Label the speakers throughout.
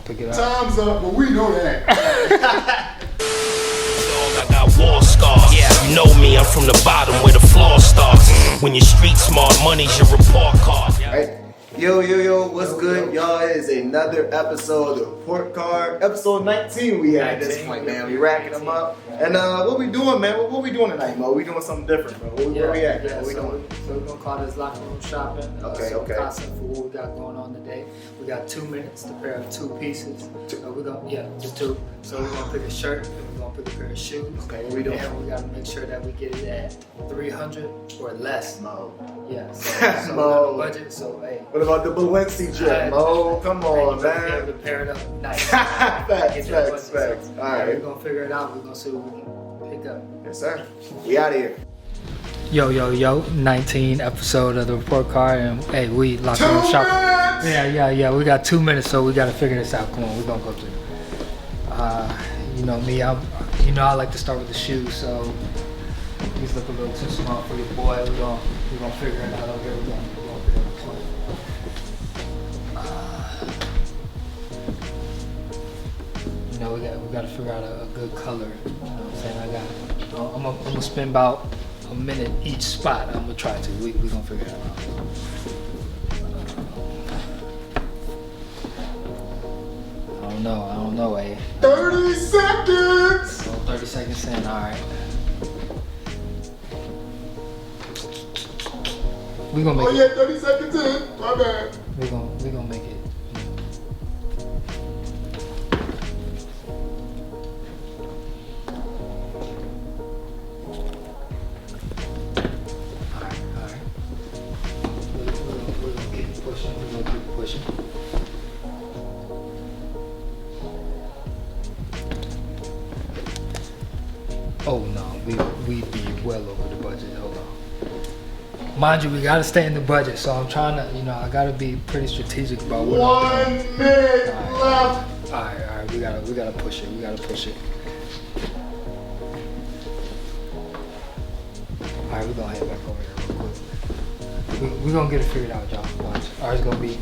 Speaker 1: pick it up.
Speaker 2: Time's up, but we know that.
Speaker 3: I got war scars. Yeah, you know me, I'm from the bottom where the floor starts. When your street smart, money's your report card.
Speaker 2: Right. Yo, what's good, y'all? It is another episode of the Report Card. Episode 19 we at this point, man. We racking them up. And what we doing, man? What we doing tonight, Mo? We doing something different, bro. Where we at?
Speaker 1: Yeah,
Speaker 2: what we doing?
Speaker 1: So we're gonna call this locker room shopping.
Speaker 2: Okay.
Speaker 1: Concept for what we got going on today. We got 2 minutes to pair of 2 pieces. Just 2. So we're gonna pick a shirt and we're gonna pick a pair of shoes.
Speaker 2: Okay, what we doing?
Speaker 1: And we gotta make sure that we get it at 300 or less.
Speaker 2: Mo.
Speaker 1: Yeah. So
Speaker 2: Mo.
Speaker 1: we got a budget. So hey.
Speaker 2: What about the Balenci drip, Mo? Come on,
Speaker 1: Be able
Speaker 2: man.
Speaker 1: to pair it up nice.
Speaker 2: Facts.
Speaker 1: So,
Speaker 2: All right.
Speaker 1: We're gonna figure it out. We're gonna see what we can pick up.
Speaker 2: Yes, sir. We out of here.
Speaker 1: Yo, 19 episode of the report card, and hey, we locker room shopping. Yeah. We got 2 minutes, so we gotta figure this out. Come on, we're gonna go through. You know me, I like to start with the shoes, so these look a little too small for your boy. We're gonna figure it out over here. We're gonna figure it out. We gotta figure out a good color. You know what I'm saying? I'm gonna spend about a minute each spot. I'm gonna try to. We gonna figure it out. I don't know, eh?
Speaker 2: 30 seconds!
Speaker 1: 30 seconds in, alright. We gonna make it.
Speaker 2: 30 seconds in. My bad.
Speaker 1: We gonna make it. Alright. We're gonna keep pushing. Oh no, we'd be well over the budget. Hold on. Mind you, we gotta stay in the budget, so I'm trying to, I gotta be pretty strategic about what I'm doing.
Speaker 2: 1 minute left.
Speaker 1: Alright, we gotta push it. Alright, we're gonna head back over here real quick. We're gonna get it figured out, y'all. Watch. Ours gonna be.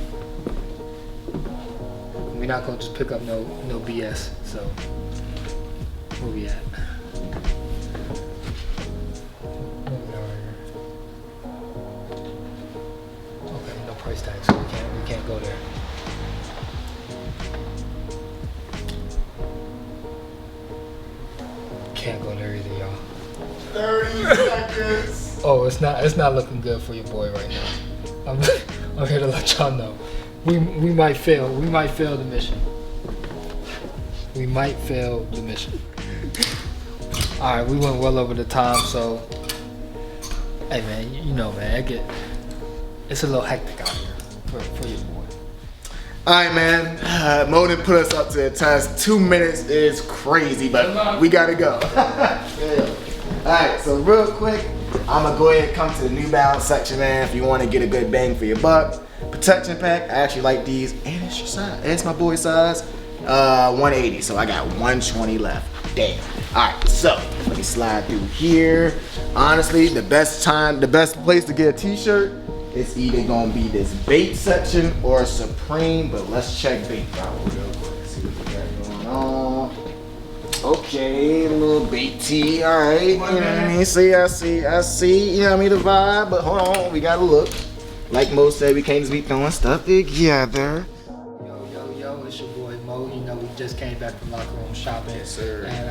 Speaker 1: We're not gonna just pick up no BS. So where we at? Okay, no price tag, so we can't go there. Can't go there either, y'all.
Speaker 2: 30 seconds.
Speaker 1: Oh, it's not looking good for your boy right now. I'm here to let y'all know. We might fail. We might fail the mission. All right, we went well over the time, so hey man, man, it's a little hectic out here for your boy.
Speaker 2: All right, man. Mo didn't put us up to the test. 2 minutes is crazy, but we gotta go. Yeah. All right, so real quick, I'm gonna go ahead and come to the New Balance section, man. If you want to get a good bang for your buck, protection pack. I actually like these, and it's your size. It's my boy size. 180. So I got 120 left. Damn. All right, so let me slide through here. Honestly, the best place to get a t-shirt, it's either gonna be this bait section or Supreme, but let's check bait out real quick. See what we got going on. Okay, a little bait tee, all right. You know what I mean? I see, you know what I mean, the vibe, but hold on, we gotta look. Like Mo said, we can't just be throwing stuff together.
Speaker 1: Yo, it's your boy Mo. We just came back from locker room shopping.
Speaker 2: Yes, sir.
Speaker 1: And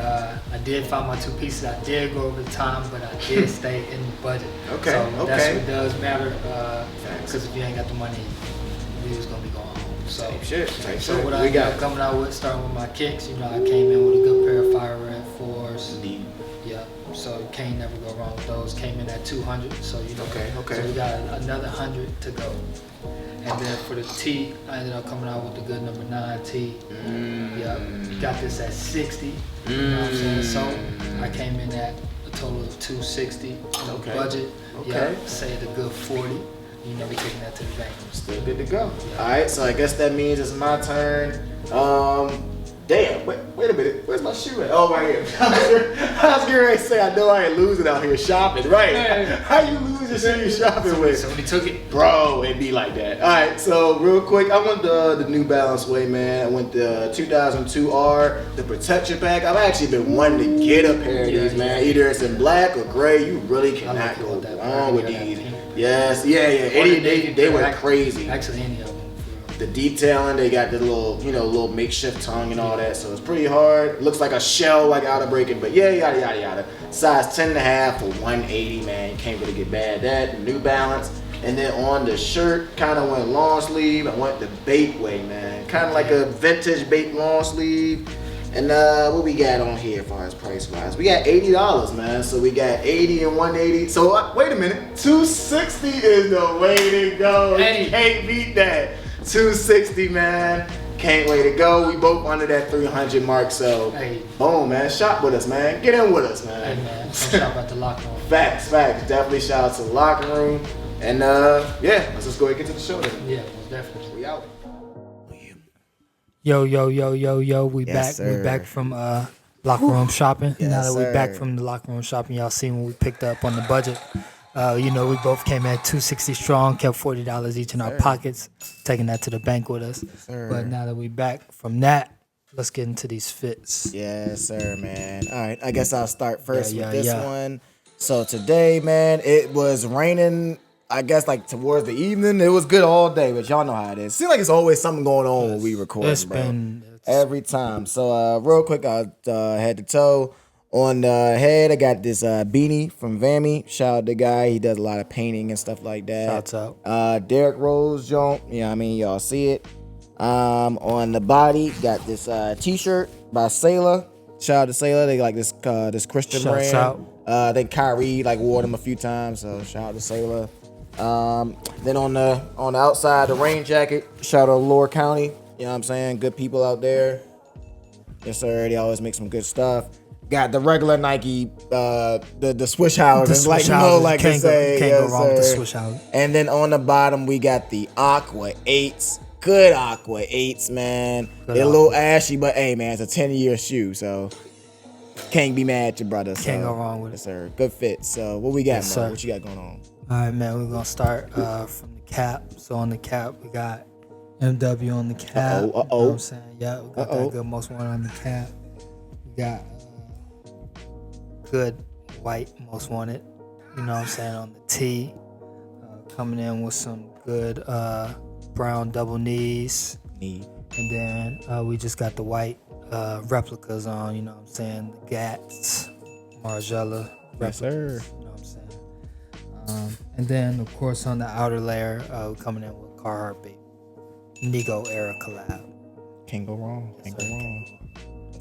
Speaker 1: I did find my 2 pieces. I did go over the time, but I did stay in the budget.
Speaker 2: Okay,
Speaker 1: so that's what does matter. Because if you ain't got the money, we was gonna be going home. So
Speaker 2: So
Speaker 1: what I got coming out with, starting with my kicks. I came in with a good pair of Fire Red 4s.
Speaker 2: Indeed.
Speaker 1: Yeah. So you can't never go wrong with those. Came in at 200. So
Speaker 2: Okay.
Speaker 1: So we got another 100 to go. And then for the tee, I ended up coming out with the good number 9 tee. Yeah, got this at 60. You know what I'm saying? So I came in at a total of 260 budget. Yeah, say the good 40. We taking that to the bank.
Speaker 2: Still good to go. Yeah. All right, so I guess that means it's my turn. Damn, wait a minute. Where's my shoe at? Oh, right here. I was getting ready to say, I know I ain't losing out here shopping. Right. How you lose your shoe you shopping with?
Speaker 1: Somebody took it.
Speaker 2: Bro, it'd be like that. All right, so real quick, I went the New Balance way, man. I went the 2002R, the protection pack. I've actually been wanting to get a pair of these, man. Either it's in black or gray. You really cannot go wrong with these. Yes, yeah. They were crazy.
Speaker 1: Actually, any of them.
Speaker 2: The detailing, they got the little makeshift tongue and all that, so it's pretty hard. Looks like a shell, like out of breaking, but yeah, yada yada yada. Size 10.5 for 180, man. You can't really get bad at that. New Balance. And then on the shirt, kind of went long sleeve. I went the bait way, man. Kind of like a vintage bait long sleeve. And what we got on here as far as price wise? We got $80, man. So we got 80 and 180. So wait a minute, 260 is the way to go.
Speaker 1: Hey.
Speaker 2: You can't beat that. 260, man. Can't wait to go. We both under that 300 mark, so boom, man. Shop with us, man. Get in with us, man.
Speaker 1: Hey, man. Come shop at the locker room.
Speaker 2: Facts. Definitely shout out to the locker room. And yeah, let's just go ahead and get to the show then.
Speaker 1: Yeah, most definitely.
Speaker 2: We out.
Speaker 1: Yo. We
Speaker 2: Yes,
Speaker 1: back.
Speaker 2: sir.
Speaker 1: We back from locker room shopping.
Speaker 2: Yes,
Speaker 1: now that we back
Speaker 2: sir.
Speaker 1: from the locker room shopping, y'all seen what we picked up on the budget. We both came at 260 strong, kept $40 each in our pockets, taking that to the bank with us.
Speaker 2: sir.
Speaker 1: But now that we back from that, let's get into these fits.
Speaker 2: Yes, sir, man. All right, I guess I'll start first
Speaker 1: Yeah,
Speaker 2: with this
Speaker 1: yeah.
Speaker 2: one. So today, man, it was raining. I guess like towards the evening, it was good all day, but y'all know how it is. Seems like it's always something going on when we record,
Speaker 1: It's
Speaker 2: bro.
Speaker 1: been
Speaker 2: Every time. So real quick, I head to toe. On the head, I got this beanie from Vammy. Shout out the guy. He does a lot of painting and stuff like that.
Speaker 1: Shouts out.
Speaker 2: Derek Rose joint. Yeah, I mean, y'all see it. On the body, got this t-shirt by Sailor. Shout out to Sailor. They like this Christian
Speaker 1: Shouts
Speaker 2: brand.
Speaker 1: out.
Speaker 2: I think Kyrie like wore them a few times, so shout out to Sailor. Then on the outside, the rain jacket. Shout out to Lower County. You know what I'm saying? Good people out there. Yes, sir. They always make some good stuff. Got the regular Nike, the swish houses, like like
Speaker 1: can't
Speaker 2: to say.
Speaker 1: go wrong with the swish house.
Speaker 2: And then on the bottom, we got the Aqua 8s. Good Aqua 8s, man. They're a little ashy, but hey, man, it's a 10-year shoe, so can't be mad at your brother.
Speaker 1: Can't go wrong with it.
Speaker 2: Yes, sir. Good fit. So what we got,
Speaker 1: Yes,
Speaker 2: Mo?
Speaker 1: sir.
Speaker 2: What you got going on?
Speaker 1: All right, man. We're gonna start from the cap. So on the cap, we got MW on the cap. You know what I'm saying? Yeah, we got that good most one on the cap. We got good white most wanted. You know what I'm saying, on the T. Coming in with some good brown double knees. And then we just got the white replicas on. You know what I'm saying? The Gats, Margiela replicas.
Speaker 2: Yes, sir.
Speaker 1: You know what I'm saying? And then, of course, on the outer layer, we're coming in with Carhartt Baby. Nigo era collab.
Speaker 2: Can't go wrong.
Speaker 1: Yes,
Speaker 2: Can't go
Speaker 1: sir.
Speaker 2: wrong.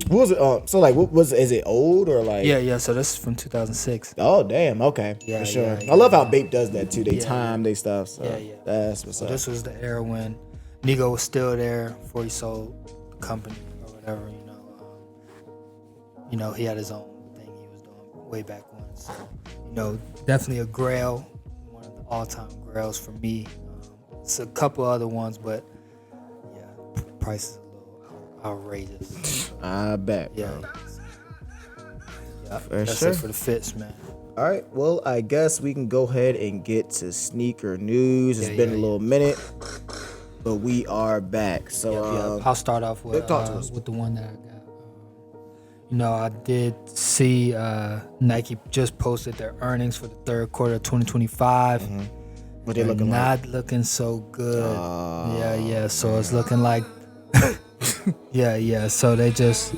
Speaker 2: What was it? So like, what was? Is it old or like?
Speaker 1: Yeah. So this is from 2006.
Speaker 2: Oh damn. Okay.
Speaker 1: Yeah,
Speaker 2: for sure.
Speaker 1: yeah,
Speaker 2: I love how
Speaker 1: yeah.
Speaker 2: Bape does that too. They
Speaker 1: Yeah,
Speaker 2: time they stuff. So
Speaker 1: Yeah.
Speaker 2: that's what's
Speaker 1: So
Speaker 2: up.
Speaker 1: this was the era when Nigo was still there before he sold the company or whatever. You know, he had his own thing he was doing way back when. So, definitely a grail, one of the all-time grails for me. It's a couple other ones, but yeah, price is a little outrageous.
Speaker 2: I bet.
Speaker 1: Yeah.
Speaker 2: Bro.
Speaker 1: Yeah,
Speaker 2: For
Speaker 1: that's
Speaker 2: sure.
Speaker 1: it for the fits, man.
Speaker 2: All right. Well, I guess we can go ahead and get to sneaker news. It's been a little minute, but we are back. So
Speaker 1: I'll start off with
Speaker 2: talk to us.
Speaker 1: with the one that I got. I did see Nike just posted their earnings for the third quarter of 2025.
Speaker 2: what they looking
Speaker 1: not
Speaker 2: like?
Speaker 1: looking so good. Yeah. So it's looking like, yeah. So they just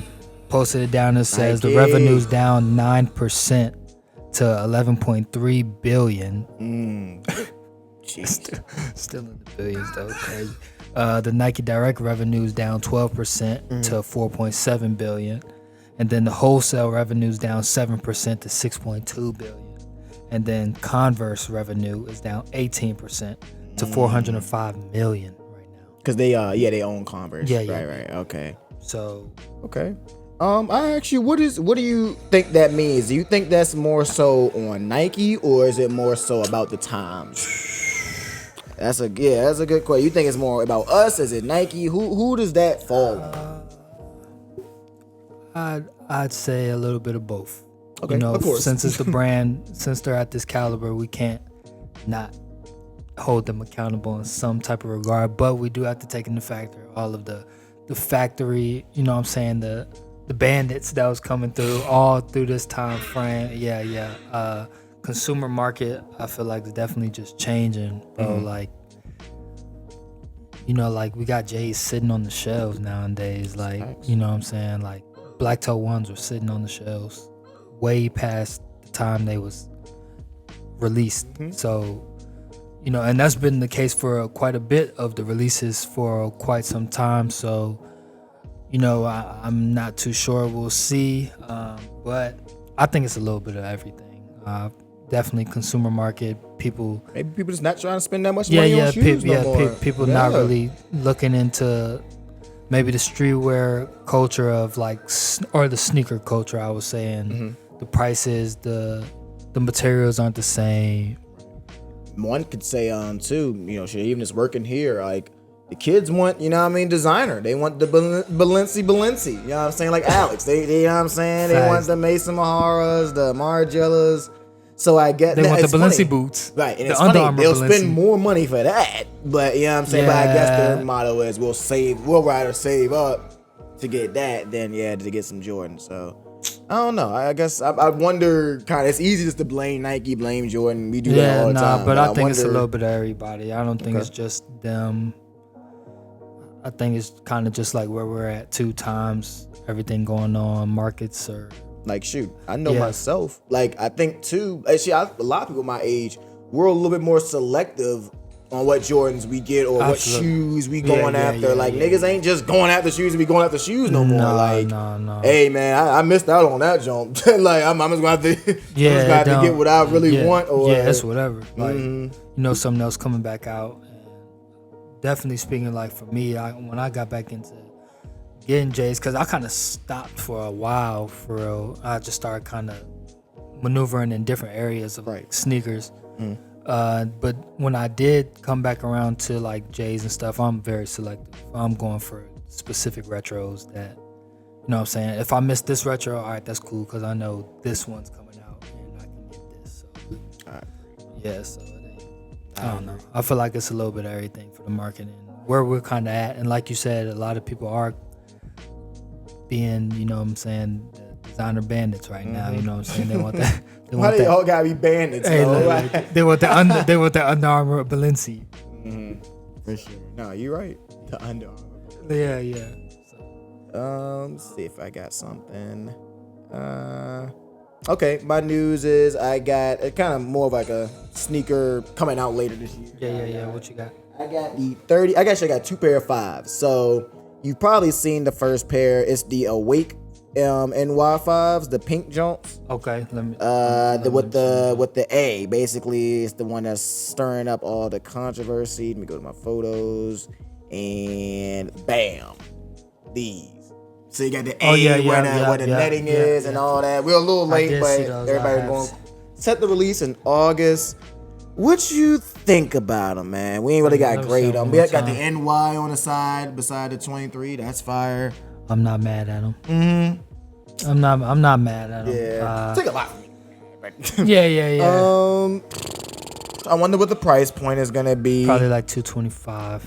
Speaker 1: posted it down. It says
Speaker 2: Nike.
Speaker 1: the revenue's down 9% to 11.3 billion.
Speaker 2: Jeez.
Speaker 1: Still in the billions though. Crazy. The Nike Direct revenue's down 12% to 4.7 billion. And then the wholesale revenue's down 7% to 6.2 billion. And then Converse revenue is down 18% to 405 million right now.
Speaker 2: Cause they they own Converse.
Speaker 1: Yeah.
Speaker 2: Right. Okay.
Speaker 1: So
Speaker 2: Okay. I actually, what do you think that means? Do you think that's more so on Nike, or is it more so about the times? That's a good question. You think it's more about us? Is it Nike? Who does that fall on?
Speaker 1: I'd say a little bit of both.
Speaker 2: Okay,
Speaker 1: you know,
Speaker 2: of course.
Speaker 1: since it's the brand, since they're at this caliber, we can't not hold them accountable in some type of regard. But we do have to take into factor all of the factory, you know what I'm saying, the bandits that was coming through all through this time frame. Yeah. Consumer market, I feel like it's definitely just changing, bro. Like, you know, like we got J's sitting on the shelves nowadays. Like, you know what I'm saying? Like Black Toe ones were sitting on the shelves way past the time they was released. So, you know, and that's been the case for quite a bit of the releases for quite some time. So, you know, I'm not too sure. We'll see. But I think it's a little bit of everything. Definitely consumer market.
Speaker 2: Maybe people just not trying to spend that much money on shoes no more.
Speaker 1: People not really looking into maybe the streetwear culture of like, or the sneaker culture, I was saying. The prices, the materials aren't the same.
Speaker 2: One could say too, you know, shit, even just working here, like the kids want, you know what I mean, designer. They want the Balenci, you know what I'm saying, like Alex. They you know what I'm saying? They want the Mason Maharas, the Margielas. So I get
Speaker 1: they
Speaker 2: that.
Speaker 1: want the Balenci
Speaker 2: funny.
Speaker 1: Boots.
Speaker 2: Right, and
Speaker 1: the
Speaker 2: it's funny, they'll
Speaker 1: Balenci.
Speaker 2: spend more money for that. But you know what I'm saying? But I guess their motto is we'll rather save up to get that than to get some Jordan. So I don't know. I guess I wonder. Kind of, it's easy just to blame Nike, blame Jordan. We do that all the time.
Speaker 1: But I think it's a little bit of everybody. I don't think it's just them. I think it's kind of just like where we're at 2 times. Everything going on, markets are
Speaker 2: like, shoot, I know myself. Like, I think too. Actually, a lot of people my age, we're a little bit more selective on what Jordans we get or what shoes we going after. Niggas ain't just going after shoes. We going after shoes no more. No. Hey man, I missed out on that jump. Like I'm just gonna have to, to get what I really want. Or
Speaker 1: it's whatever. Like you know, something else coming back out. And definitely speaking, like for me, when I got back into getting J's, because I kind of stopped for a while. For real, I just started kind of maneuvering in different areas of like sneakers. But when I did come back around to like J's and stuff, I'm very selective. I'm going for specific retros that, you know what I'm saying? If I miss this retro, all right, that's cool, because I know this one's coming out and I can get this. So, so it ain't, I don't know. I feel like it's a little bit of everything for the market and where we're kind of at. And like you said, a lot of people are being, you know what I'm saying, the designer bandits right now. You know what I'm saying? They want that.
Speaker 2: Why they all gotta be bandits?
Speaker 1: Hey, they want the Under Armour Balenci.
Speaker 2: For sure. No, you're right. The Under Armour.
Speaker 1: Yeah. So.
Speaker 2: Let's see if I got something. Okay, my news is I got kind of more of like a sneaker coming out later this year.
Speaker 1: Yeah. What you got?
Speaker 2: I got the 30. I guess I got 2 pair of 5s. So you've probably seen the first pair. It's the Awake NY5s, the pink jumps.
Speaker 1: Okay, let me.
Speaker 2: With the A, basically, it's the one that's stirring up all the controversy. Let me go to my photos, and bam, these. So you got the A where the netting is and all that. We're a little late, but everybody's going to set the release in August. What you think about them, man? We ain't really got grade on. We got the NY on the side beside the 23. That's fire.
Speaker 1: I'm not mad at them. I'm not mad at them.
Speaker 2: Yeah, take a lot from me.
Speaker 1: Yeah.
Speaker 2: I wonder what the price point is gonna be.
Speaker 1: Probably like $225.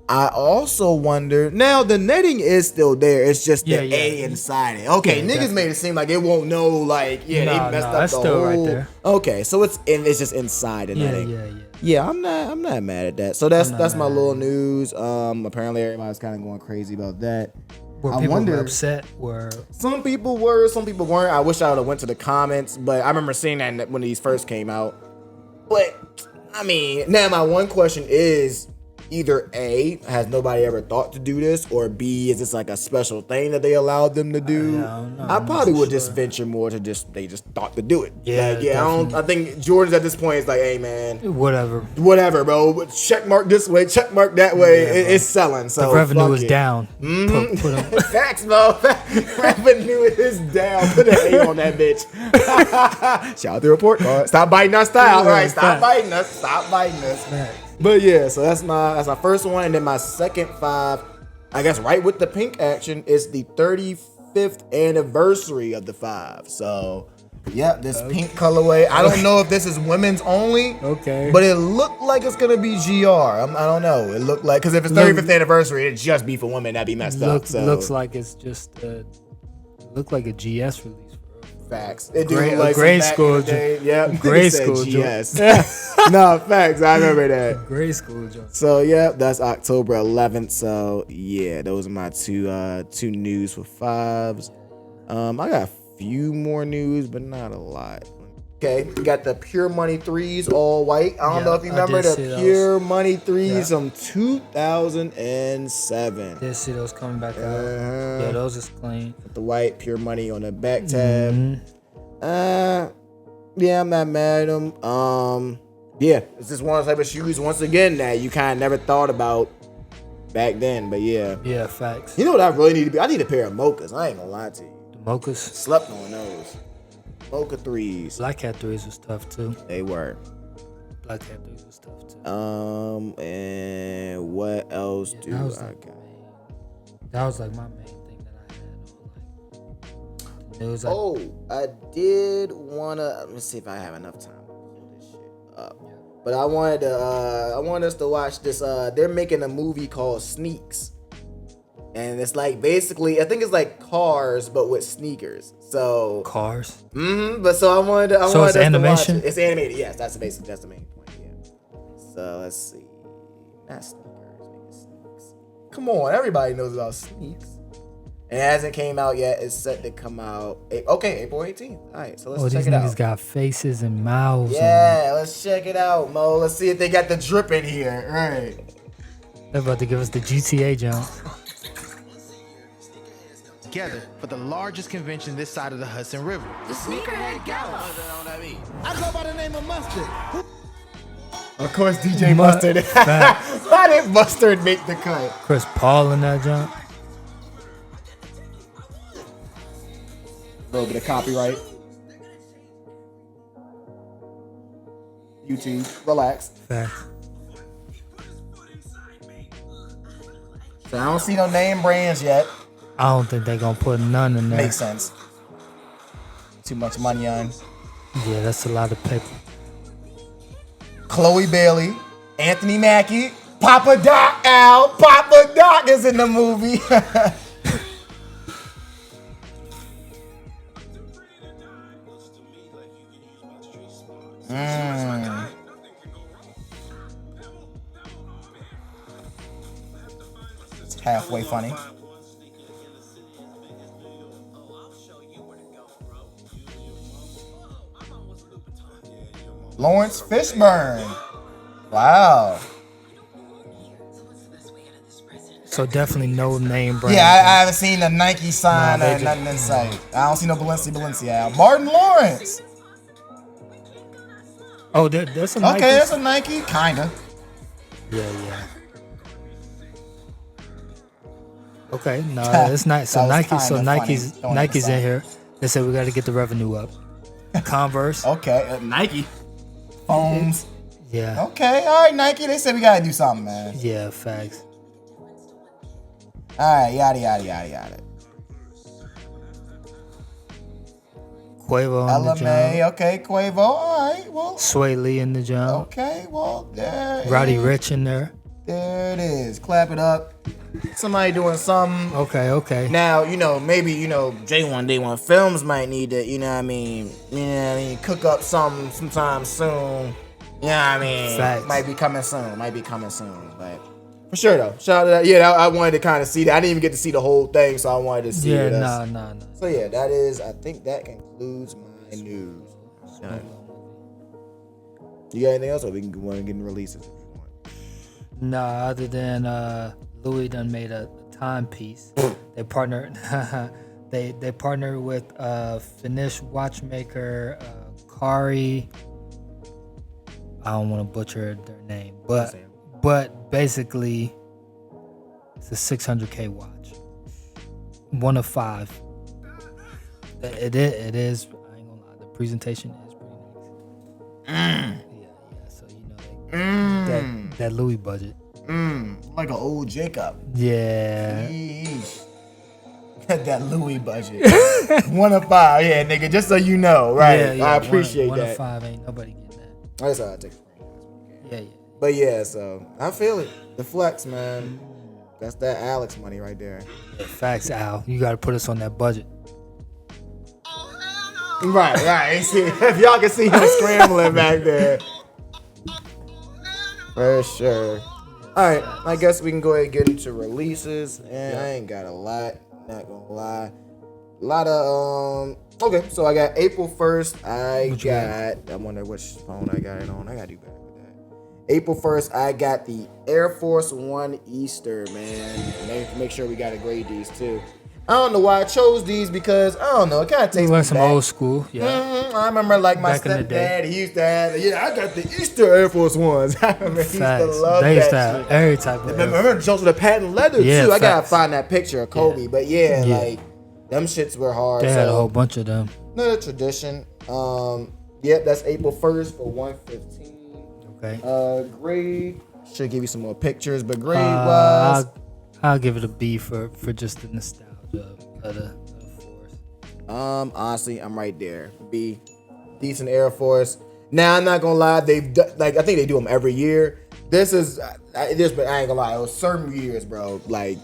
Speaker 2: I also wonder. Now the netting is still there. It's just the A inside it. Okay, niggas definitely made it seem like it won't know. Like they messed up
Speaker 1: that's
Speaker 2: the
Speaker 1: still
Speaker 2: whole.
Speaker 1: Right there.
Speaker 2: Okay, so it's just inside the netting. Yeah, I'm not mad at that. So that's my little news. Apparently everybody's kind of going crazy about that.
Speaker 1: Were people upset?
Speaker 2: Some people were, some people weren't. I wish I would have went to the comments, but I remember seeing that when these first came out. But I mean, now my one question is, either A, has nobody ever thought to do this, or B, is this like a special thing that they allowed them to do? I probably would just venture more to they just thought to do it. I think Jordan's at this point is like, hey man, whatever, bro. Check mark this way, check mark that way. It's selling. So
Speaker 1: the revenue is down.
Speaker 2: Facts, bro. Revenue is down. Put an A on that bitch. Shout out the report card. Stop biting our style. All right, stop biting us. But yeah, so that's my first one, and then my second 5, I guess right with the pink action, is the 34 35th anniversary of the 5. So, yeah, this pink colorway. I don't know if this is women's only.
Speaker 1: Okay.
Speaker 2: But it looked like it's gonna be GR. I don't know. It looked like, because if it's 35th anniversary, it'd just be for women. That'd be messed up. So
Speaker 1: looks like it's just look like a GS release.
Speaker 2: Facts. It
Speaker 1: Grade school.
Speaker 2: Yeah,
Speaker 1: grade school.
Speaker 2: GS. No, facts. I remember that.
Speaker 1: Grade school.
Speaker 2: So yeah, that's October 11th. So yeah, those are my two news for 5s. I got a few more news, but not a lot. Okay, we got the Pure Money 3s, all white. I don't know if you remember the Pure Money 3s from 2007.
Speaker 1: Did see those coming back out. Yeah, those is clean.
Speaker 2: With the white Pure Money on the back tab. Yeah, I'm not mad at them. Yeah, it's just one type of shoes, once again, that you kind of never thought about back then, but yeah.
Speaker 1: Yeah, facts.
Speaker 2: You know what I really need to be? I need a pair of mochas. I ain't gonna lie to you.
Speaker 1: The mochas?
Speaker 2: Slept on those. Mocha 3s.
Speaker 1: Black Hat 3s was tough too.
Speaker 2: They were.
Speaker 1: Black Hat 3s was tough too.
Speaker 2: And what else do I got?
Speaker 1: That was like my main thing that I had on. Like,
Speaker 2: I did wanna. Let me see if I have enough time to pull this shit up. But I wanted us to watch this. They're making a movie called SNEAKS. And it's like basically, I think it's like Cars, but with sneakers. So
Speaker 1: Cars.
Speaker 2: But so I wanted
Speaker 1: so it's
Speaker 2: us
Speaker 1: animation.
Speaker 2: To watch it. It's animated. Yes, that's the main point. Yeah. So let's see. Not sneakers. SNEAKS. Come on, everybody knows about SNEAKS. It hasn't came out yet. It's set to come out. April 18th. All right, so let's check it out.
Speaker 1: These niggas got faces and mouths.
Speaker 2: Yeah, let's check it out, Mo. Let's see if they got the drip in here. All right.
Speaker 1: They're about to give us the GTA jump.
Speaker 4: Together for the largest convention this side of the Hudson River. The Sneakerhead Gala. I go by the name of Mustard.
Speaker 2: Of course, DJ Mustard. Why did Mustard make the cut?
Speaker 1: Chris Paul in that jump.
Speaker 2: A little bit of copyright. YouTube, relax.
Speaker 1: Facts.
Speaker 2: So I don't see no name brands yet.
Speaker 1: I don't think they're gonna put none in there.
Speaker 2: Makes sense. Too much money on.
Speaker 1: Yeah, that's a lot of paper.
Speaker 2: Chloe Bailey, Anthony Mackie, Papa Doc Al. Papa Doc is in the movie. It's halfway funny. Lawrence Fishburne. Wow.
Speaker 1: So definitely no name brand.
Speaker 2: Yeah, I haven't seen a Nike sign or nothing in sight. I don't see no Balenciaga. Martin Lawrence.
Speaker 1: Oh, there's a Nike.
Speaker 2: Okay, that's a Nike, kinda.
Speaker 1: Yeah. Okay, no, it's nice. So Nike's in here. They said we got to get the revenue up. Converse.
Speaker 2: Okay, Nike. Foams.
Speaker 1: Yeah.
Speaker 2: Okay, all right, Nike. They said we gotta do something, man.
Speaker 1: Yeah, facts.
Speaker 2: All right, yada.
Speaker 1: Quavo in the jump.
Speaker 2: LMA, okay, Quavo. All right, well.
Speaker 1: Sway Lee in the jump.
Speaker 2: Okay, well, there.
Speaker 1: Roddy Ricch in there.
Speaker 2: There it is. Clap it up. Somebody doing something.
Speaker 1: Okay.
Speaker 2: Now, maybe, J1 Day 1 Films might need to, cook up something sometime soon.
Speaker 1: Facts.
Speaker 2: Might be coming soon. But for sure, though. Shout out to that. Yeah, I wanted to kind of see that. I didn't even get to see the whole thing, so I wanted to see it.
Speaker 1: No.
Speaker 2: So, yeah, I think that concludes my news. Done. You got anything else, or we can go and get in releases?
Speaker 1: No, other than Louis done made a timepiece. They partnered they partnered with Finnish watchmaker Kari. I don't want to butcher their name, but basically it's a 600K watch. One of 5. It is. I ain't gonna lie. The presentation is pretty nice. Yeah. So that Louis budget.
Speaker 2: Like an old Jacob.
Speaker 1: Yeah.
Speaker 2: That Louis budget. 1 of 5, yeah, nigga. Just so you know, right? I appreciate
Speaker 1: one
Speaker 2: that.
Speaker 1: 1 of 5 ain't nobody getting that.
Speaker 2: That's all I take.
Speaker 1: Yeah.
Speaker 2: But yeah, so I feel it. The flex, man. That's that Alex money right there.
Speaker 1: Yeah, facts, Al. You gotta put us on that budget.
Speaker 2: Right. See, if y'all can see him scrambling back there. For sure. Alright, I guess we can go ahead and get into releases. And I ain't got a lot, not gonna lie. A lot of okay, so I got April 1st. I wonder which phone I got it on. I gotta do better with that. April 1st, I got the Air Force One Easter, man. Make sure we gotta grade these too. I don't know why I chose these because I don't know. It kind of takes me
Speaker 1: some
Speaker 2: back.
Speaker 1: old school, yeah.
Speaker 2: I remember like my
Speaker 1: Back in the day.
Speaker 2: stepdad. He used to have. Yeah, I got the Easter Air Force Ones. I remember he used to love
Speaker 1: They used to
Speaker 2: that
Speaker 1: have
Speaker 2: shit.
Speaker 1: every type of.
Speaker 2: I remember those with the patent leather
Speaker 1: Yeah,
Speaker 2: too. I gotta
Speaker 1: facts.
Speaker 2: find that picture of Kobe, but like them shits were hard.
Speaker 1: They
Speaker 2: so.
Speaker 1: had a whole bunch of them.
Speaker 2: Another tradition. Yep, that's April 1st for 115.
Speaker 1: Okay.
Speaker 2: Grade should give you some more pictures, but grade wise,
Speaker 1: I'll give it a B for just the nostalgia of the Force.
Speaker 2: honestly, I'm right there. B, decent Air Force. Now I'm not gonna lie, they've like I think they do them every year. This is but I ain't gonna lie, it was certain years, bro. Like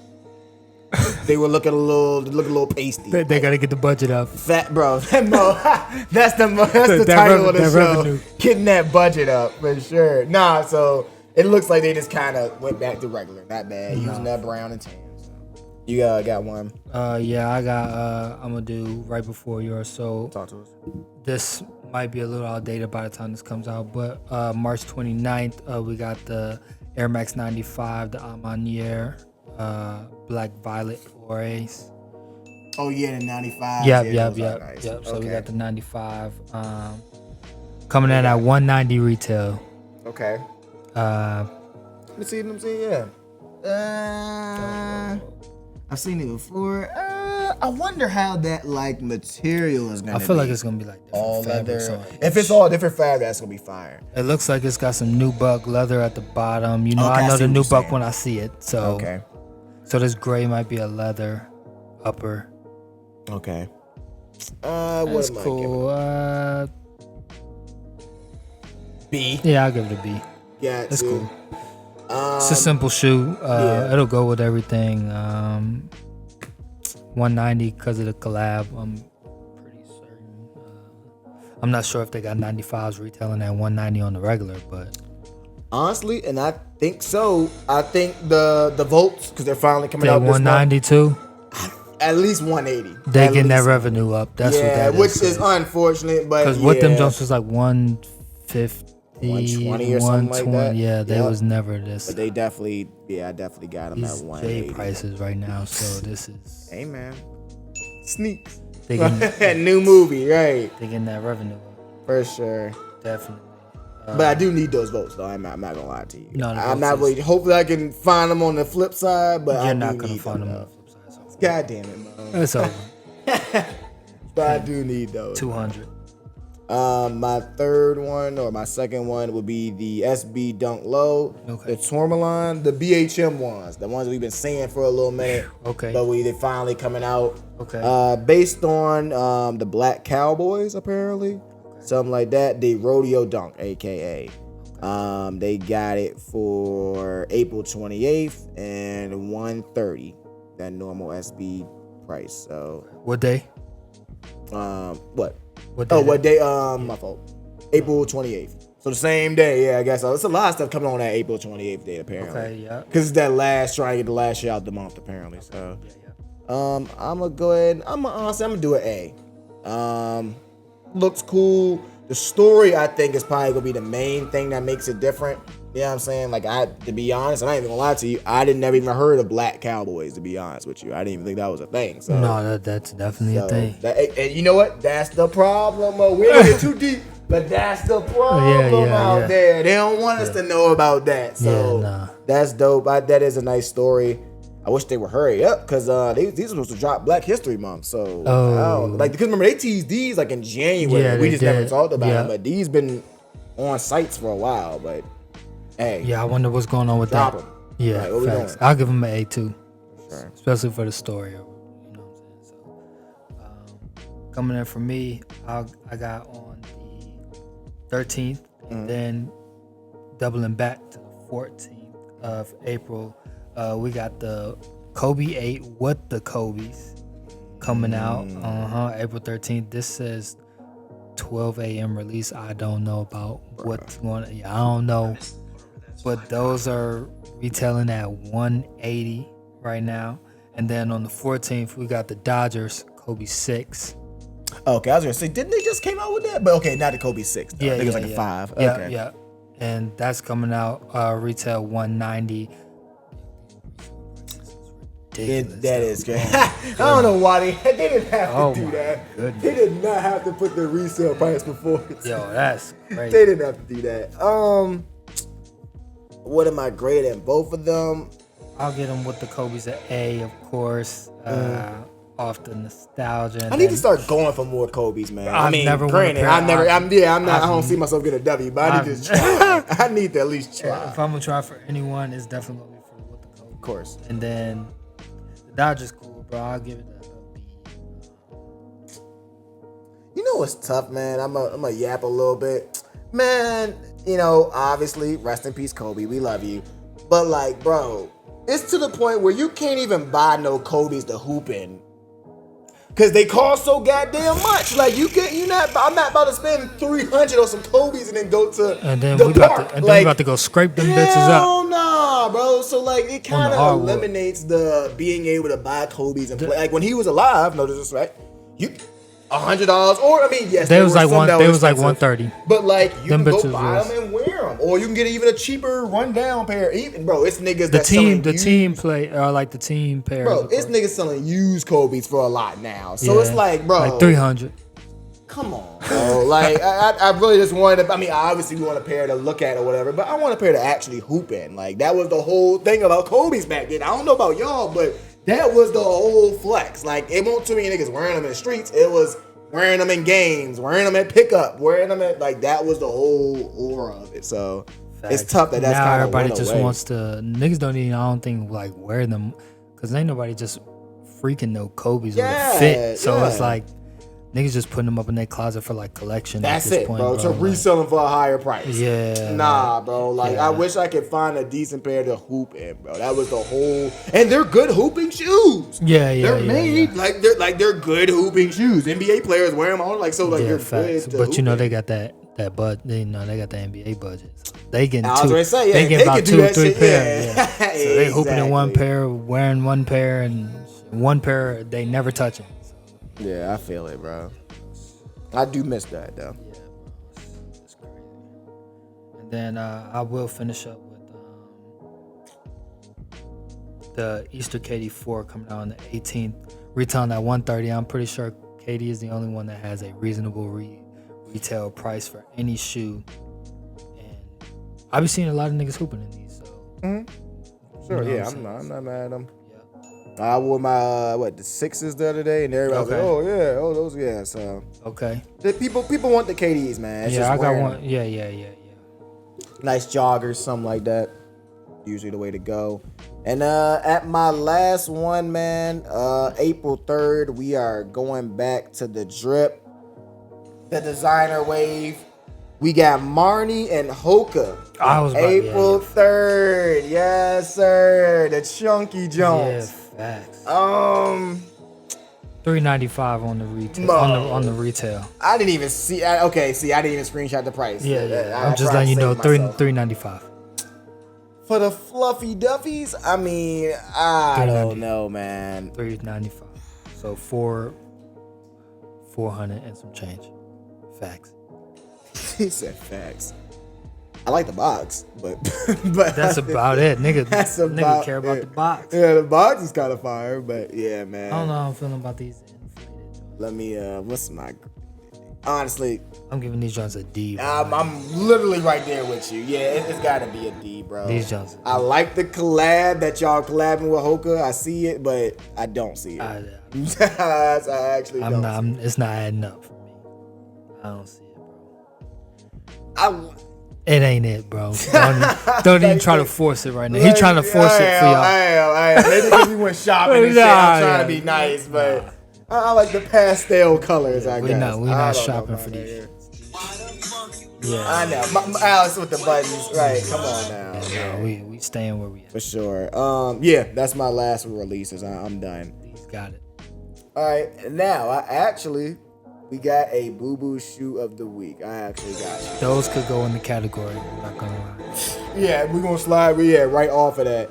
Speaker 2: they were looking a little pasty.
Speaker 1: They gotta get the budget up.
Speaker 2: Fat bro, that's the title of the show.
Speaker 1: Revenue.
Speaker 2: Getting that budget up for sure. Nah, so it looks like they just kind of went back to regular, not bad. Using that brown and tan. So. You got one.
Speaker 1: Yeah, I got. I'm gonna do right before yours. So
Speaker 2: Talk to us.
Speaker 1: this might be a little outdated by the time this comes out, but March 29th, we got the Air Max 95, the Amanier, Black Violet Ores.
Speaker 2: Oh yeah, the 95.
Speaker 1: Yep.
Speaker 2: Nice.
Speaker 1: So
Speaker 2: Okay.
Speaker 1: we got the 95 coming in at 190 retail.
Speaker 2: Okay. Let me see. Yeah. I've seen it before. I wonder how that like material is gonna be.
Speaker 1: I feel like it's gonna be like
Speaker 2: all
Speaker 1: different
Speaker 2: leather.
Speaker 1: fabrics.
Speaker 2: If it's all different fabric, that's gonna be fire.
Speaker 1: It looks like it's got some nubuck leather at the bottom. You know,
Speaker 2: Okay,
Speaker 1: I
Speaker 2: I
Speaker 1: know
Speaker 2: see
Speaker 1: the
Speaker 2: what you're
Speaker 1: nubuck
Speaker 2: saying.
Speaker 1: when I see it. So
Speaker 2: Okay.
Speaker 1: So this gray might be a leather upper.
Speaker 2: Okay.
Speaker 1: That's
Speaker 2: what am
Speaker 1: cool.
Speaker 2: I giving? B.
Speaker 1: Yeah, I'll give it a B.
Speaker 2: Yeah,
Speaker 1: That's
Speaker 2: too.
Speaker 1: cool. It's a simple shoe.
Speaker 2: yeah.
Speaker 1: It'll go with everything. 190 because of the collab. I'm pretty certain. I'm not sure if they got 95s retailing at 190 on the regular, but
Speaker 2: Honestly, and I think so. I think the volts because they're finally coming
Speaker 1: they
Speaker 2: out this month.
Speaker 1: 192.
Speaker 2: At least 180.
Speaker 1: They
Speaker 2: At
Speaker 1: getting that
Speaker 2: least.
Speaker 1: revenue up. That's what
Speaker 2: Yeah,
Speaker 1: that
Speaker 2: which
Speaker 1: is.
Speaker 2: is unfortunate, but
Speaker 1: Because what them jumps was like 150,
Speaker 2: 120 or something like that.
Speaker 1: Yeah, they
Speaker 2: Yep.
Speaker 1: was never this.
Speaker 2: But they definitely, I definitely got them at
Speaker 1: These J
Speaker 2: 180.
Speaker 1: prices right now, so this is
Speaker 2: Hey man, sneaks.
Speaker 1: they getting,
Speaker 2: New movie, right?
Speaker 1: they getting that revenue up,
Speaker 2: For sure.
Speaker 1: definitely.
Speaker 2: But I do need those votes, though. I'm not gonna lie to you.
Speaker 1: No, the
Speaker 2: I'm not
Speaker 1: votes
Speaker 2: really. Hopefully, I can find them on the flip side, but I
Speaker 1: You're
Speaker 2: do
Speaker 1: not gonna
Speaker 2: need
Speaker 1: find them on
Speaker 2: though.
Speaker 1: the flip side. So
Speaker 2: God damn it, man.
Speaker 1: it's over.
Speaker 2: But I do need those.
Speaker 1: 200.
Speaker 2: My third one or my second one would be the SB Dunk Low,
Speaker 1: Okay.
Speaker 2: the Tourmaline, the BHM ones, the ones we've been seeing for a little minute.
Speaker 1: Okay.
Speaker 2: But they finally coming out.
Speaker 1: Okay.
Speaker 2: Based on the Black Cowboys, apparently, something like that. The Rodeo Dunk, aka. They got it for April 28th and 130. That normal SB price. So
Speaker 1: What day?
Speaker 2: what?
Speaker 1: What day?
Speaker 2: Oh, what day? My fault. April 28th. So the same day, yeah, I guess. So it's a lot of stuff coming on that April 28th date, apparently.
Speaker 1: Okay, yeah.
Speaker 2: Because it's that trying to get the last year out the month, apparently. So, I'm gonna go ahead. I'm gonna do an A. Looks cool. The story, I think, is probably gonna be the main thing that makes it different. You know what I'm saying? Like, to be honest, and I ain't even gonna lie to you, I never even heard of Black Cowboys. To be honest with you, I didn't even think that was a thing. So,
Speaker 1: No, that's definitely a thing.
Speaker 2: and you know what? That's the problem. We don't get too deep, but that's the problem out there. They don't want us to know about that. So that's dope. That is a nice story. I wish they would hurry up because these are supposed to drop Black History Month. So because remember they teased these like in January.
Speaker 1: Yeah,
Speaker 2: We
Speaker 1: they
Speaker 2: just never
Speaker 1: did.
Speaker 2: talked about
Speaker 1: Yeah.
Speaker 2: them. But these been on sites for a while. But hey,
Speaker 1: Yeah, I wonder what's going on with
Speaker 2: drop
Speaker 1: that.
Speaker 2: them.
Speaker 1: Yeah,
Speaker 2: Right, what we
Speaker 1: facts.
Speaker 2: doing?
Speaker 1: I'll give them an A too,
Speaker 2: Sure.
Speaker 1: especially for the story. You know what I'm saying? coming in for me, I got on the 13th, and then doubling back to the 14th of April, we got the Kobe 8 with the Kobe's coming out. April 13th. This says 12 a.m. release. I don't know about what's going on. I don't know. But those are retailing at $180 right now. And then on the 14th, we got the Dodgers Kobe 6.
Speaker 2: Okay, I was gonna say, didn't they just came out with that? But okay, not the Kobe 6. Though. I think it was like a 5. Okay.
Speaker 1: Yeah. And that's coming out retail $190.
Speaker 2: That is great. I don't know why they didn't have to do that.
Speaker 1: Goodness.
Speaker 2: They did not have to put the resale price before it.
Speaker 1: Yo, that's crazy.
Speaker 2: They didn't have to do that. What am I grading? Both of them?
Speaker 1: I'll get them with the Kobe's at A, of course. Off the nostalgia.
Speaker 2: I need to start going for more Kobe's, man.
Speaker 1: I
Speaker 2: don't see myself getting a W, but I need to try. I need to at least try.
Speaker 1: If I'm gonna try for anyone, it's definitely gonna be for with the Kobe.
Speaker 2: Of course.
Speaker 1: And then the Dodgers cool, bro. I'll give it a B.
Speaker 2: You know what's tough, man? I'm a yap a little bit. Man, you know, obviously, rest in peace, Kobe. We love you. But like, bro, it's to the point where you can't even buy no Kobe's to hoop in. Cause they cost so goddamn much. Like I'm not about to spend $300 on some Kobe's and then go to the park.
Speaker 1: We about to go scrape them bitches up.
Speaker 2: Hell nah, bro. So like it kind of eliminates the being able to buy Kobe's and play. Like when he was alive, no disrespect, you $100 or yes,
Speaker 1: they was like $130.
Speaker 2: But like you can go buy them and wear them, or you can get even a cheaper rundown pair. Even bro, it's niggas
Speaker 1: the team pair.
Speaker 2: Bro, it's niggas selling used Kobe's for a lot now. So it's like, bro,
Speaker 1: like $300.
Speaker 2: Come on, bro. Like I really just wanted to. I mean, obviously we want a pair to look at or whatever, but I want a pair to actually hoop in. Like that was the whole thing about Kobe's back then. I don't know about y'all, but that was the whole flex. Like, it wasn't too many niggas wearing them in the streets. It was wearing them in games, wearing them at pickup, wearing them at, like, that was the whole aura of it. So, It's tough that that's kind of
Speaker 1: everybody just wants to, niggas don't even, I don't think, like, wear them. Because ain't nobody just freaking know Kobe's with a fit. So, it's like, niggas just putting them up in their closet for like collection.
Speaker 2: That's
Speaker 1: at this
Speaker 2: it,
Speaker 1: point,
Speaker 2: bro. To resell them for a higher price.
Speaker 1: Yeah.
Speaker 2: Nah, bro. Like I wish I could find a decent pair to hoop in, bro. That was the whole. And they're good hooping shoes. They're made like they're good hooping shoes. NBA players wear them all like so. Like they're good.
Speaker 1: But you know they got that budget. They got the NBA budget. So they getting
Speaker 2: they get about 2 or 3
Speaker 1: pairs. Yeah. So they hooping in one pair, wearing one pair, and one pair they never touching.
Speaker 2: Yeah, I feel it, bro. I do miss that, though.
Speaker 1: Yeah, it's crazy. And then I will finish up with the Easter KD 4 coming out on the 18th. Retailing at $130. I'm pretty sure KD is the only one that has a reasonable retail price for any shoe. And I've been seeing a lot of niggas hooping in these. So,
Speaker 2: Sure, you know I'm not mad at them. I wore my the 6s the other day, and everybody was like, "Oh those So people want the KDs, man. It's just
Speaker 1: I got one. Yeah.
Speaker 2: Nice joggers, something like that. Usually the way to go. And at my last one, man, April 3rd, we are going back to the drip, the designer wave. We got Marnie and Hoka. April 3rd, yes sir, the chunky Jones.
Speaker 1: Facts.
Speaker 2: $395
Speaker 1: on the retail. On the retail.
Speaker 2: I didn't even see. I didn't even screenshot the price.
Speaker 1: I'm just letting you know. $395
Speaker 2: for the fluffy duffies. I mean, I don't know, man.
Speaker 1: $395. So 400 and some change. Facts.
Speaker 2: He said facts. I like the box, but
Speaker 1: that's about it, nigga. Nigga care about the box.
Speaker 2: Yeah, the box is kind of fire, but yeah, man.
Speaker 1: I don't know how I'm feeling about these inflated.
Speaker 2: Let me. What's my? Honestly,
Speaker 1: I'm giving these joints a D.
Speaker 2: I'm literally right there with you. Yeah, it's got to be a D, bro.
Speaker 1: These joints.
Speaker 2: I like the collab that y'all collabing with Hoka. I see it, but I don't see it. I actually don't.
Speaker 1: It's not adding up for me. I don't see it, bro. It ain't it, bro. Don't even try to force it right now. He trying to force it for y'all.
Speaker 2: Maybe because we went shopping and shit. I'm trying to be nice, but I like the pastel colors. I guess
Speaker 1: we're not shopping for these. Yeah,
Speaker 2: I know. Alice with the buttons. Right? Come on now.
Speaker 1: No, we staying where we at.
Speaker 2: For sure. Yeah, that's my last releases. I'm done.
Speaker 1: He's got it.
Speaker 2: All right, now we got a boo boo shoe of the week. I actually got you.
Speaker 1: Those could go in the category. I'm not gonna lie.
Speaker 2: Yeah, we're gonna slide right off of that.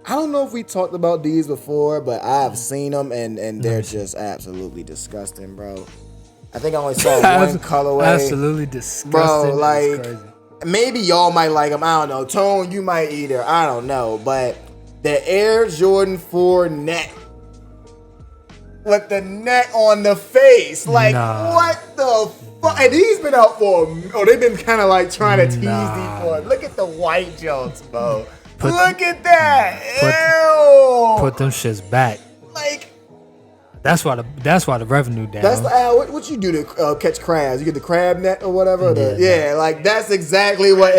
Speaker 2: I don't know if we talked about these before, but I've seen them and they're just absolutely disgusting, bro. I think I only saw one colorway.
Speaker 1: Absolutely disgusting.
Speaker 2: Bro,
Speaker 1: like, crazy.
Speaker 2: Maybe y'all might like them. I don't know. Tone, you might either. I don't know. But the Air Jordan 4 net with the net on the face. Like, what the fuck? And these been out for they've been kind of like trying to tease these for. Look at the white Jones, bro. Look at that. Ew.
Speaker 1: Put them shits back.
Speaker 2: Like,
Speaker 1: that's why the revenue down.
Speaker 2: That's what you do to catch crabs. You get the crab net or whatever. Like that's exactly what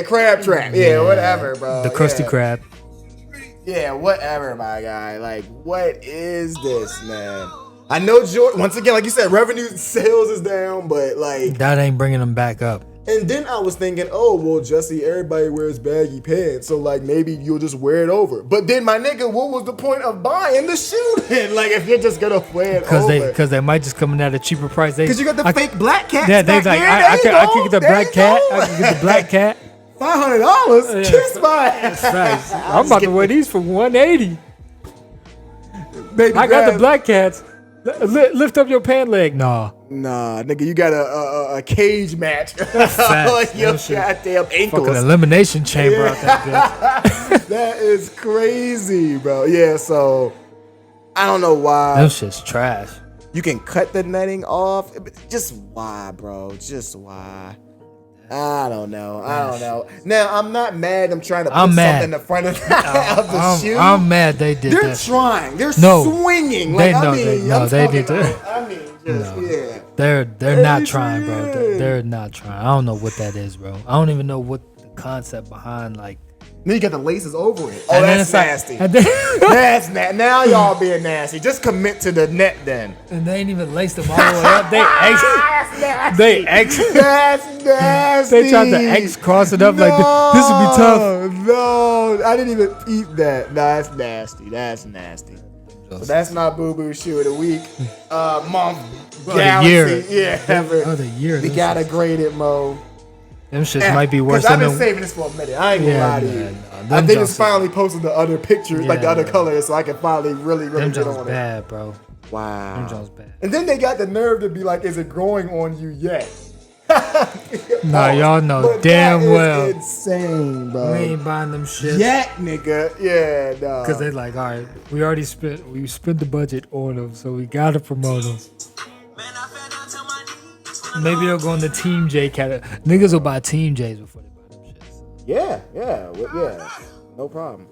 Speaker 2: crab trap. Yeah, whatever, bro.
Speaker 1: The Krusty Krab.
Speaker 2: Yeah, whatever, my guy. Like, what is this, man? I know Jordan. Once again, like you said, revenue sales is down, but like
Speaker 1: that ain't bringing them back up.
Speaker 2: And then I was thinking, oh, well, Jesse, everybody wears baggy pants, so, like, maybe you'll just wear it over. But then, my nigga, what was the point of buying the shoe then? Like, if you're just going to wear it over.
Speaker 1: Because they might just come in at a cheaper price.
Speaker 2: Because you got the fake black cat.
Speaker 1: Yeah, they like, I can get the black cat. I can get the black cat.
Speaker 2: $500? Kiss my ass.
Speaker 1: Nice. I'm about to wear these for $180. I got the black cats. Lift up your pant leg. Nah,
Speaker 2: nigga, you got a cage match on your goddamn ankles.
Speaker 1: Fucking elimination chamber out that bitch.
Speaker 2: That is crazy, bro. Yeah, so I don't know why.
Speaker 1: That shit's trash.
Speaker 2: You can cut the netting off. Just why, bro? Just why? I don't know. Now, I'm not mad. I'm trying to put something in the front of the shoe.
Speaker 1: I'm mad they did that.
Speaker 2: They're trying. They're swinging. Like,
Speaker 1: They're not trying, bro. They're not trying. I don't know what that is, bro. I don't even know what the concept behind, like.
Speaker 2: Then you got the laces over it. Oh, that's nasty. That's nasty. Now y'all being nasty. Just commit to the net then.
Speaker 1: And they ain't even laced them all the way up. That's nasty. They tried to X cross it up like this would be tough.
Speaker 2: No, I didn't even eat that. No, that's nasty. That's nasty. So that's my boo-boo shoe of the week. Month. Galaxy.
Speaker 1: The year.
Speaker 2: We gotta grade it, Mo.
Speaker 1: Them shits might be worse
Speaker 2: than
Speaker 1: them.
Speaker 2: I've been saving this for a minute. I ain't gonna lie to you. I think it's finally posted the other pictures, like the other colors, so I can finally really get on it.
Speaker 1: Bad, bro.
Speaker 2: Wow.
Speaker 1: Them Jones bad.
Speaker 2: And then they got the nerve to be like, is it growing on you yet?
Speaker 1: Nah, y'all know damn well.
Speaker 2: Insane, bro.
Speaker 1: We ain't buying them shit.
Speaker 2: Yet, nigga. Yeah, nah.
Speaker 1: Because they like, all right, we spent the budget on them, so we gotta promote them. Maybe they'll go in the Team J category. Niggas will buy Team J's before they buy them shit.
Speaker 2: Yeah. No problem.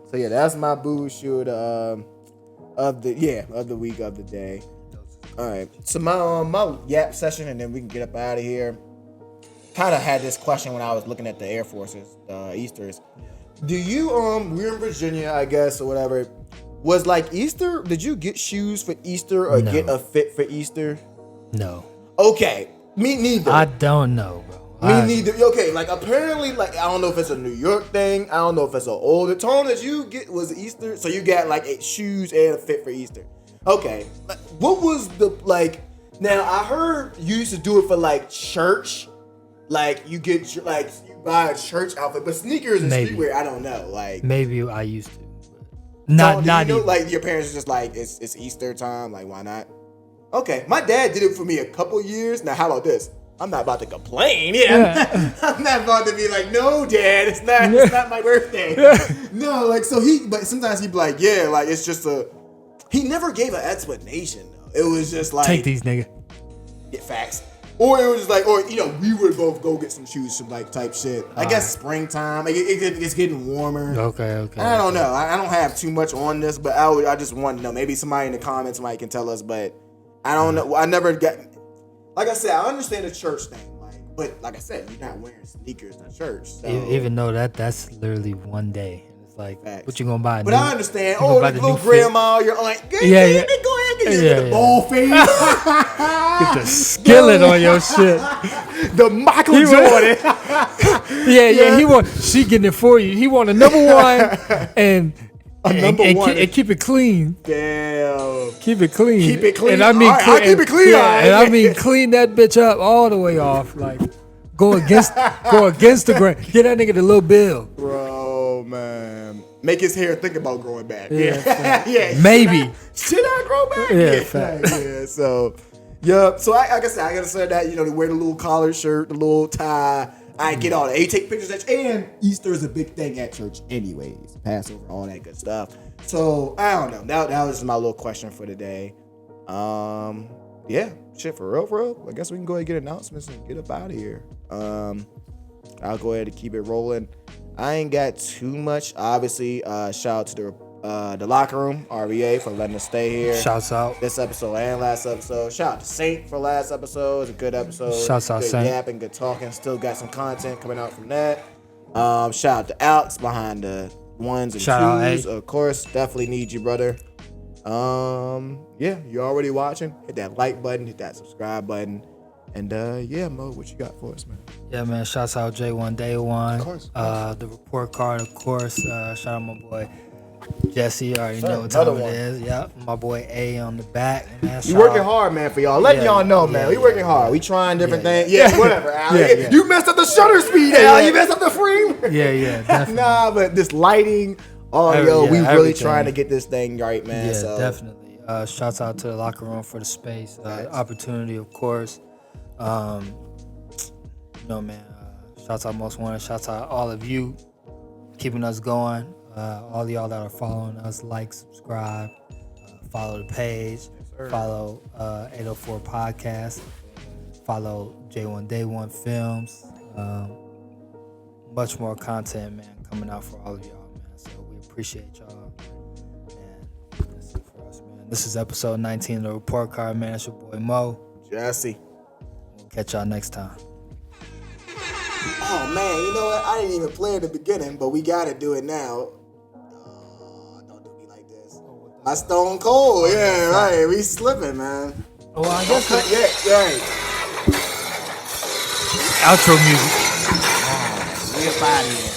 Speaker 2: So yeah, that's my boo shoe of the week of the day. All right. So my yap session, and then we can get up out of here. Kind of had this question when I was looking at the Air Forces, Easters. Do you we're in Virginia, I guess, or whatever. Was like Easter? Did you get shoes for Easter or get a fit for Easter?
Speaker 1: No.
Speaker 2: Okay, me neither.
Speaker 1: I don't know, bro.
Speaker 2: Me neither. Okay, like apparently, like I don't know if it's a New York thing. I don't know if it's an older tone that you get was Easter. So you got like shoes and a fit for Easter. Okay, what was the like? Now I heard you used to do it for like church. Like you get like you buy a church outfit, but sneakers and streetwear, I don't know. Like
Speaker 1: maybe I used to. Not
Speaker 2: even. Like your parents are just like it's Easter time. Like why not? Okay, my dad did it for me a couple years. Now, how about this? I'm not about to complain. I'm not about to be like, no, Dad, it's not my birthday. No, like, but sometimes he'd be like, yeah, like, it's just he never gave an explanation, though. It was just like,
Speaker 1: take these, nigga.
Speaker 2: Get facts. Or it was like, we would both go get some shoes, some like type shit. I guess springtime, it's getting warmer.
Speaker 1: Okay.
Speaker 2: I don't know. I don't have too much on this, but I just want to know. Maybe somebody in the comments can tell us, but I don't know. I never got. Like I said, I understand the church thing, but like I said, you're not wearing sneakers to church. So.
Speaker 1: Even though that's literally one day. It's like, facts. What you gonna buy?
Speaker 2: But I understand. The little grandma, your aunt. Go ahead, Get the ball fade.
Speaker 1: Get the skillet on your shit.
Speaker 2: The Michael Jordan.
Speaker 1: Yeah. He want she getting it for you. He want a number one and keep it clean.
Speaker 2: Damn.
Speaker 1: Keep it clean.
Speaker 2: Keep it clean.
Speaker 1: And I mean,
Speaker 2: I keep it clean.
Speaker 1: Yeah, and I mean, clean that bitch up all the way off. Like, go against the grain. Get that nigga the little bill.
Speaker 2: Bro, man. Make his hair think about growing back.
Speaker 1: Yeah.
Speaker 2: Yeah.
Speaker 1: Maybe.
Speaker 2: Should I grow back? Yeah. So, So, like I said, I gotta say that, they wear the little collar shirt, the little tie. I get all that. You take pictures at church. And Easter is a big thing at church anyways. Passover, all that good stuff. So, I don't know. That was my little question for today. Yeah. Shit, for real. I guess we can go ahead and get announcements and get up out of here. I'll go ahead and keep it rolling. I ain't got too much. Obviously, shout out to the Locker Room, RVA, for letting us stay here.
Speaker 1: Shouts out.
Speaker 2: This episode and last episode. Shout out to Saint for last episode. It's a good episode.
Speaker 1: Shouts out
Speaker 2: good
Speaker 1: Saint.
Speaker 2: Yapping, good talking. Still got some content coming out from that. Shout out to Alex behind the ones and
Speaker 1: Shout
Speaker 2: twos.
Speaker 1: out,
Speaker 2: Of course, definitely need you, brother. You're already watching. Hit that like button. Hit that subscribe button. And Mo, what you got for us, man?
Speaker 1: Yeah, man. Shouts out J1 Day One.
Speaker 2: Of course.
Speaker 1: The report card, of course. Shout out my boy Jesse. I already know what
Speaker 2: another
Speaker 1: time
Speaker 2: one.
Speaker 1: it is. Yep. My boy A on the back. Man,
Speaker 2: We working hard, man, for y'all. Letting y'all know, man. We working hard. We trying different things. Yeah, whatever, Al. You messed up the shutter speed, Al. You messed up the frame.
Speaker 1: Yeah, definitely.
Speaker 2: Nah, but this lighting, we really trying to get this thing right, man.
Speaker 1: Yeah,
Speaker 2: So.
Speaker 1: definitely. Shouts out to the Locker Room for the space, opportunity, of course. Man. Shouts out Most Wanted. Shouts out all of you keeping us going. All of y'all that are following us, like, subscribe, follow the page, follow 804 Podcast, follow J1 Day One Films. Much more content, man, coming out for all of y'all, man. So we appreciate y'all. And that's it for us, man. This is episode 19 of the report card, man. It's your boy Mo.
Speaker 2: Jesse.
Speaker 1: We'll catch y'all next time.
Speaker 2: Oh, man, you know what? I didn't even play at the beginning, but we got to do it now. Don't do me like this. My Stone Cold. Yeah, right. We slipping, man.
Speaker 1: Oh, I guess
Speaker 2: Yeah.
Speaker 1: outro music.
Speaker 2: We up out of here.